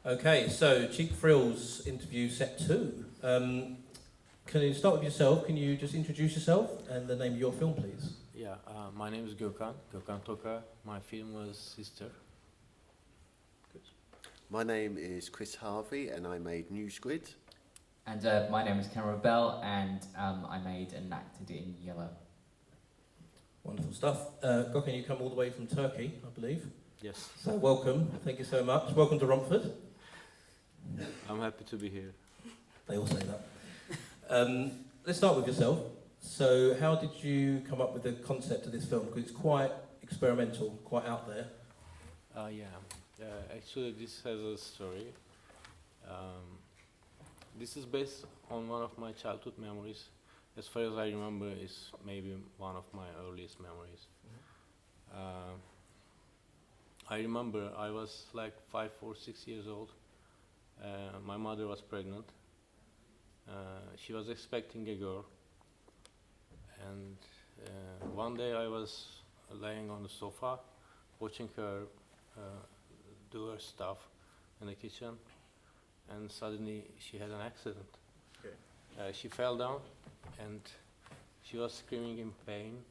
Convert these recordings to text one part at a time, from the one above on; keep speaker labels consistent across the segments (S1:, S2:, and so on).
S1: Okay, so Cheek Frills interview set 2. Can you start with yourself? Can you just introduce yourself and the name of your film, please?
S2: Yeah, my name is Gokhan Toka. My film was Sis-ter.
S3: My name is Chris Harvey and I made Newsgrid.
S4: And my name is Cameron Bell, and I made and acted in Yellow.
S1: Wonderful stuff. Gokhan, you come all the way from Turkey, I believe.
S2: Yes,
S1: So welcome. Thank you so much. Welcome to Romford.
S2: I'm happy to be here.
S1: They all say that. Let's start with yourself. So how did you come up with the concept of this film? Because it's quite experimental, quite out there.
S2: Actually, this has a story. This is based on one of my childhood memories. As far as I remember, it's maybe one of my earliest memories. I remember I was like 5 or 6 years old. My mother was pregnant. She was expecting a girl. And one day I was laying on the sofa, watching her do her stuff in the kitchen, and suddenly she had an accident. Okay. She fell down, and she was screaming in pain.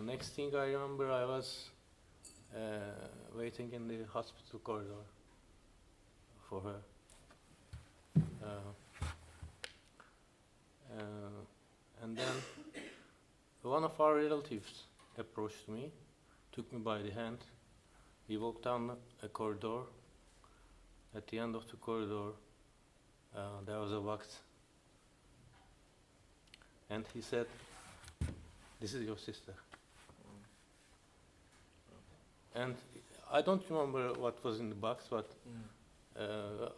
S2: Next thing I remember, I was waiting in the hospital corridor for her. And then one of our relatives approached me, took me by the hand. We walked down a corridor. At the end of the corridor, there was a box. And he said, "This is your sister." And I don't remember what was in the box, but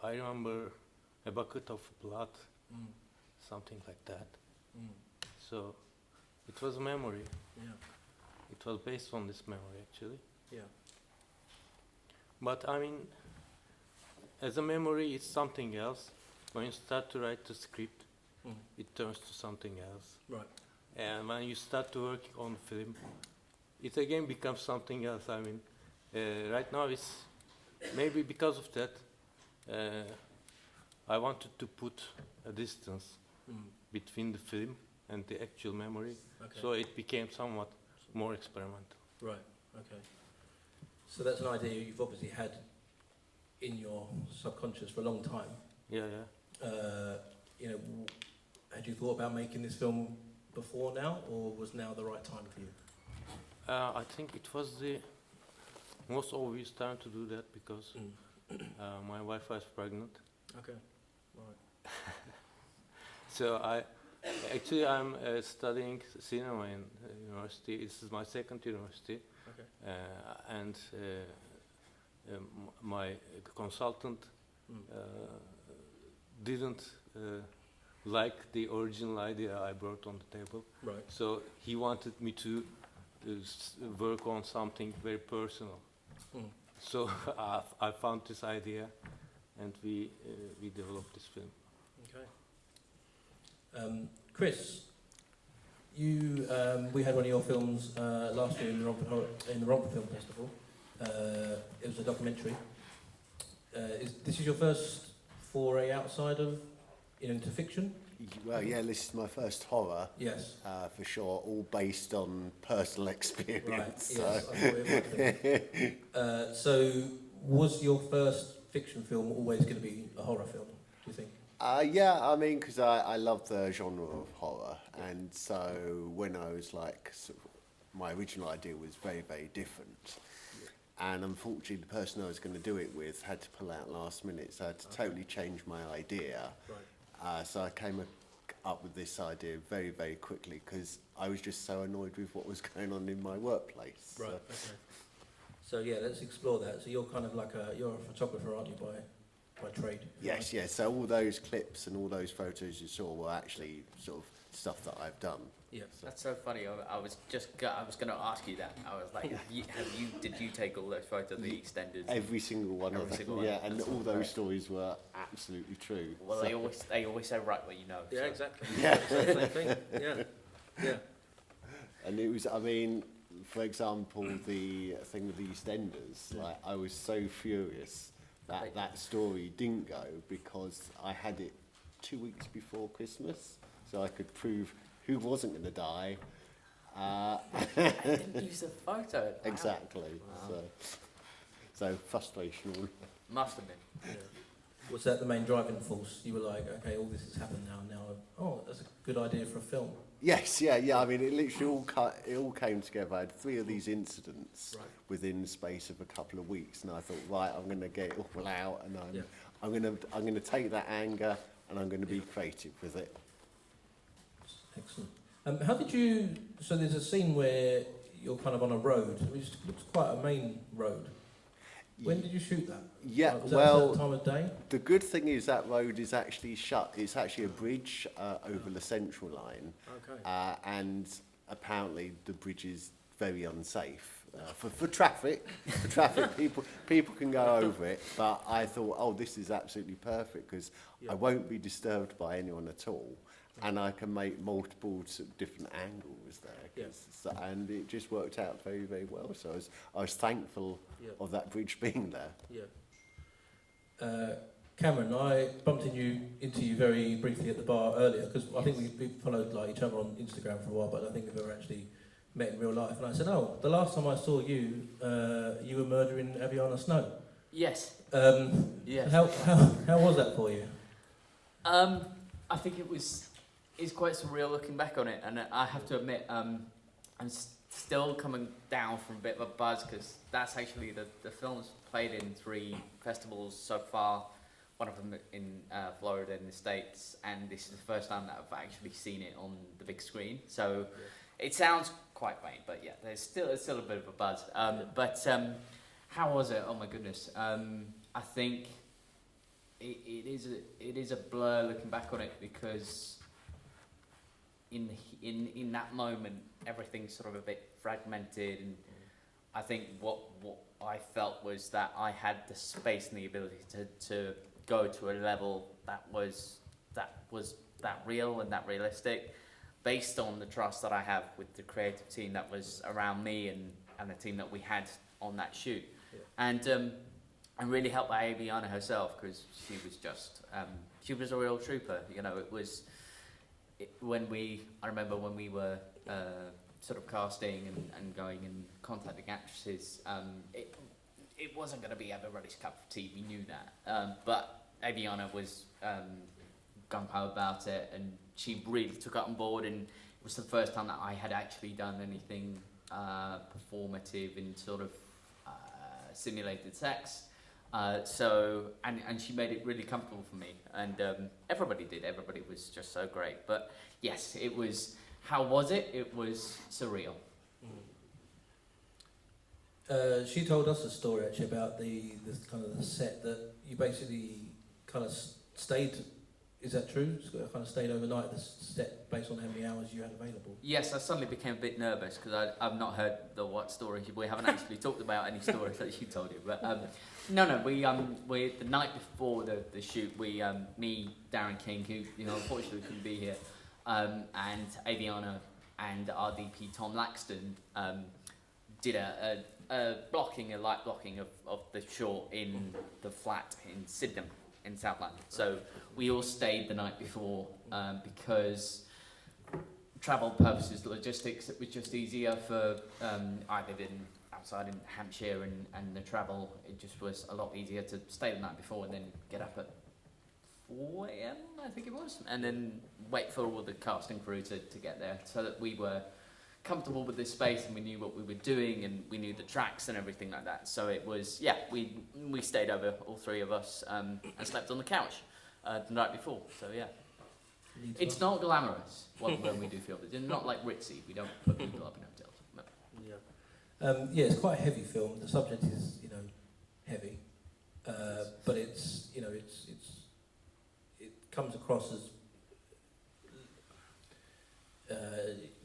S2: I remember a bucket of blood, something like that. So it was a memory.
S1: Yeah.
S2: It was based on this memory, actually.
S1: Yeah.
S2: But I mean, as a memory, it's something else. When you start to write the script, it turns to something else.
S1: Right.
S2: And when you start to work on film, it again becomes something else. I mean, right now it's maybe because of that, I wanted to put a distance between the film and the actual memory,
S1: Okay.
S2: so it became somewhat more experimental.
S1: Right. Okay. So that's an idea you've obviously had in your subconscious for a long time.
S2: Yeah, yeah.
S1: Had you thought about making this film before now, or was now the right time for you?
S2: I think it was the most obvious time to do that because my wife was pregnant.
S1: Okay. Right.
S2: So I'm studying cinema in university. This is my second university.
S1: Okay.
S2: And my consultant didn't like the original idea I brought on the table.
S1: Right.
S2: So he wanted me to work on something very personal. So I found this idea, and we developed this film.
S1: Okay. Chris, we had one of your films last year in the Romford Film Festival. It was a documentary. This is your first foray outside of into fiction?
S3: Well, yeah, this is my first horror.
S1: Yes.
S3: For sure, all based on personal experience.
S1: Right.
S3: So.
S1: Yes, I thought it might be. So, was your first fiction film always going to be a horror film, do you think?
S3: Yeah, I mean, because I love the genre of horror, and so when I was like, my original idea was very, very different. And unfortunately, the person I was going to do it with had to pull out last minute, so I had to totally change my idea.
S1: Right.
S3: So I came up with this idea very, very quickly because I was just so annoyed with what was going on in my workplace.
S1: Right. Okay. So yeah, let's explore that. So you're kind of like you're a photographer, aren't you, by trade?
S3: Yes, yes. So all those clips and all those photos you saw were actually sort of stuff that I've done.
S1: Yeah.
S4: That's so funny. I was going to ask you that. I was like, did you take all those photos of the extended?
S3: Every single one of them. Yeah, and all those stories were absolutely true.
S4: Well,
S3: so.
S4: they always say right what you know.
S1: Yeah,
S4: so.
S1: exactly.
S3: Yeah.
S1: Same thing. Yeah. Yeah.
S3: And it was, I mean, for example, the thing with the EastEnders, like I was so furious that story didn't go because I had it 2 weeks before Christmas, so I could prove who wasn't going to die.
S4: I didn't use the photo. Wow.
S3: Exactly.
S4: Wow.
S3: So frustrational.
S4: Must have been.
S1: Yeah. Was that the main driving force? You were like, okay, all this has happened now. Oh, that's a good idea for a film.
S3: Yes, yeah. I mean, it literally all came together. I had 3 of these incidents within the space of a couple of weeks, and I thought, right, I'm going to get it all out, and I'm going to take that anger, and I'm going to be creative with it.
S1: Excellent. How did you? So there's a scene where you're kind of on a road, which looks quite a main road. When did you shoot that?
S3: Yeah,
S1: Was that
S3: well,
S1: a certain time of day?
S3: the good thing is that road is actually shut. It's actually a bridge over the Central Line,
S1: Okay.
S3: and apparently the bridge is very unsafe for traffic. For traffic, people can go over it. But I thought, oh, this is absolutely perfect because I won't be disturbed by anyone at all, and I can make multiple sort of different angles there. And it just worked out very, very well. So I was thankful of that bridge being there.
S1: Yeah. Cameron, I bumped into you very briefly at the bar earlier because I think we followed each other on Instagram for a while, but I think we've ever actually met in real life. And I said, oh, the last time I saw you, you were murdering Aviana Snow.
S4: Yes. Yes.
S1: How was that for you?
S4: I think it's quite surreal looking back on it, and I have to admit, I'm still coming down from a bit of a buzz because that's actually the film's played in 3 festivals so far. One of them in Florida in the States, and this is the first time that I've actually seen it on the big screen. So it sounds quite quaint, but yeah, it's still a bit of a buzz. But how was it? Oh my goodness! I think it is a blur looking back on it because in that moment everything's sort of a bit fragmented, and I think what I felt was that I had the space and the ability to go to a level that was that real and that realistic, based on the trust that I have with the creative team that was around me and the team that we had on that shoot, and really helped by Aviana herself because she was just she was a real trooper. You know, it was. I remember when we were sort of casting and going and contacting actresses, it wasn't going to be everybody's cup of tea. We knew that, but Aviana was gung-ho about it, and she really took it on board. And it was the first time that I had actually done anything performative in sort of simulated sex. So she made it really comfortable for me, and everybody did. Everybody was just so great. But yes, it was. How was it? It was surreal.
S1: She told us a story actually about the kind of the set that you basically kind of stayed. Is that true? Kind of stayed overnight at the set based on how many hours you had available.
S4: Yes, I suddenly became a bit nervous because I've not heard what story. We haven't actually talked about any stories that she told you. But no, we the night before the shoot, me, Darren King, who unfortunately couldn't be here, and Aviana and our DP Tom Laxton did a light blocking of the short in the flat in Sydenham in South London. So we all stayed the night before because travel purposes, logistics, it was just easier for I live outside in Hampshire, and the travel, it just was a lot easier to stay the night before and then get up at 4 a.m. I think it was, and then wait for all the cast and crew to get there, so that we were comfortable with this space and we knew what we were doing and we knew the tracks and everything like that. So it was, we stayed over, all 3 of us, and slept on the couch the night before. So yeah, it's not glamorous when we do film. It's not like ritzy. We don't put people up in hotels. No.
S1: Yeah, it's quite a heavy film. The subject is heavy, but it comes across as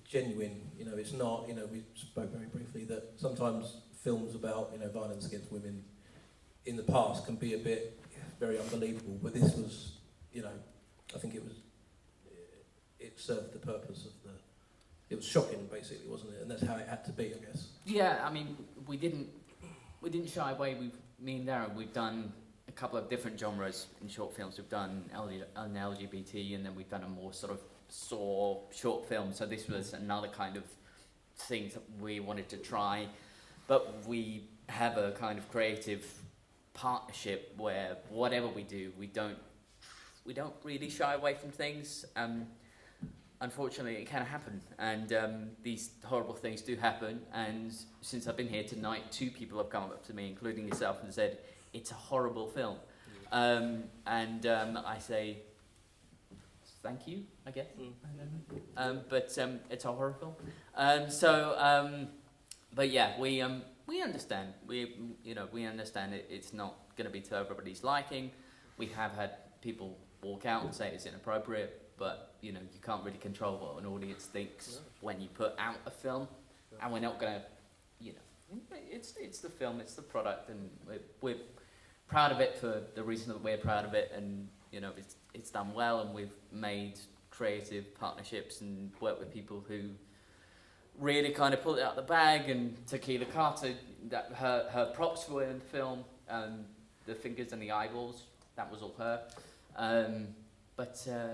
S1: genuine. It's not. We spoke very briefly that sometimes films about violence against women in the past can be a bit very unbelievable, but this was, I think it served the purpose of the. It was shocking, basically, wasn't it? And that's how it had to be, I guess.
S4: Yeah, I mean, we didn't shy away. Me and Darren, we've done a couple of different genres in short films. We've done an LGBT, and then we've done a more sort of Saw short film. So this was another kind of thing that we wanted to try, but we have a kind of creative partnership where whatever we do, we don't really shy away from things. Unfortunately, it can happen, and these horrible things do happen. And since I've been here tonight, 2 people have come up to me, including yourself, and said it's a horrible film. I say thank you, I guess. But it's a horror film. But yeah, we understand. We understand it's not going to be to everybody's liking. We have had people walk out and say it's inappropriate, but you can't really control what an audience thinks when you put out a film, and we're not going to, it's the film, it's the product, and we're proud of it for the reason that we're proud of it, and it's done well, and we've made creative partnerships and worked with people who really kind of pulled it out of the bag. And Tequila Carter, that her props were in the film, the fingers and the eyeballs, that was all her.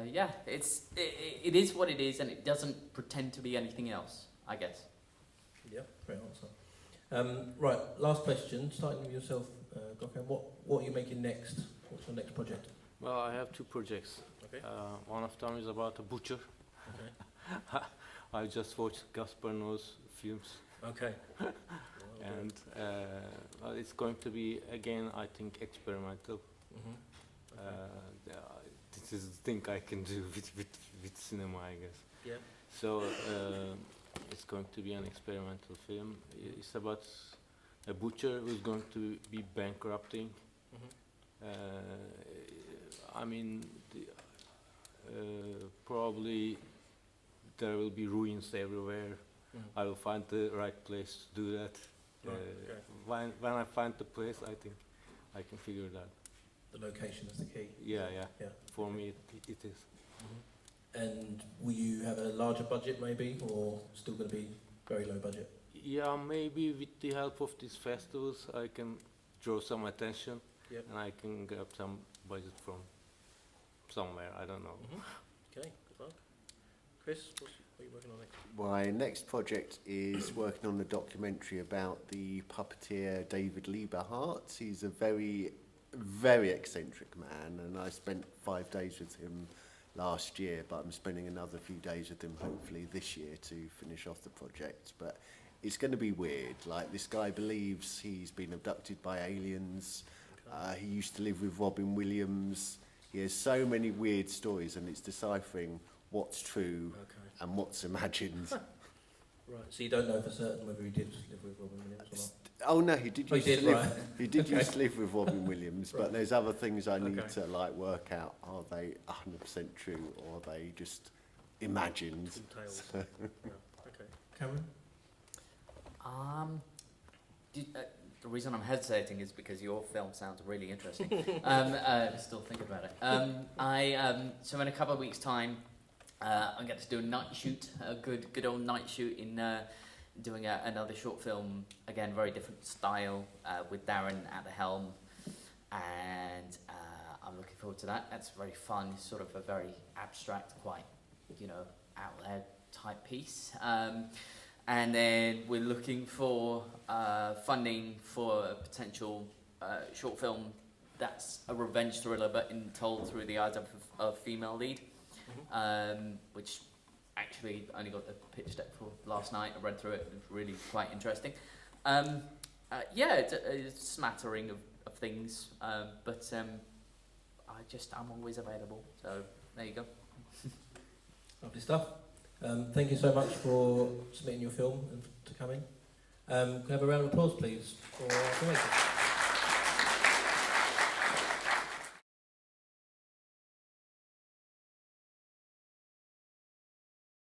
S4: Yeah, it is what it is, and it doesn't pretend to be anything else, I guess.
S1: Yeah, great answer. Right, last question, starting with yourself, Gokhan. What are you making next? What's your next project?
S2: Well, I have 2 projects.
S1: Okay.
S2: One of them is about a butcher.
S1: Okay.
S2: I just watched Gaspar Noé's films.
S1: Okay.
S2: And well, it's going to be, again, I think, experimental. This is the thing I can do with cinema, I guess.
S1: Yeah.
S2: So it's going to be an experimental film. It's about a butcher who's going to be bankrupting. I mean, probably there will be ruins everywhere. I will find the right place to do that. When I find the place, I think I can figure it out.
S1: The location is the key.
S2: Yeah.
S1: Yeah.
S2: For me, it is.
S1: And will you have a larger budget maybe, or still going to be very low budget?
S2: Yeah, maybe with the help of these festivals, I can draw some attention, and I can grab some budget from somewhere. I don't know.
S1: Okay, good luck. Chris, what are you working on next?
S3: My next project is working on a documentary about the puppeteer David Lieberhart. He's a very, very eccentric man, and I spent 5 days with him last year, but I'm spending another few days with him hopefully this year to finish off the project. But it's going to be weird. Like, this guy believes he's been abducted by aliens. He used to live with Robin Williams. He has so many weird stories, and it's deciphering what's true and what's imagined.
S1: Right, so you don't know for certain whether he did live with Robin Williams or not?
S3: Oh no, he did.
S1: Oh,
S3: used
S1: he did,
S3: to live.
S1: right.
S3: He did used to live with Robin Williams,
S1: Right.
S3: but there's other things I need
S1: Okay.
S3: to work out. Are they 100% true, or are they just imagined?
S1: Some tales. Okay. Cameron?
S4: The reason I'm hesitating is because your film sounds really interesting. Still thinking about it. So in a couple of weeks' time, I'm going to do a night shoot, a good old night shoot in doing another short film, again, very different style, with Darren at the helm, and I'm looking forward to that. That's very fun, sort of a very abstract, quite, out there type piece. And then we're looking for funding for a potential short film that's a revenge thriller, but told through the eyes of a female lead, which actually only got the pitch deck for last night. I read through it. It was really quite interesting. It's a smattering of things, but I'm always available. So there you go.
S1: Lovely stuff. Thank you so much for submitting your film and to coming. Can I have a round of applause, please, for the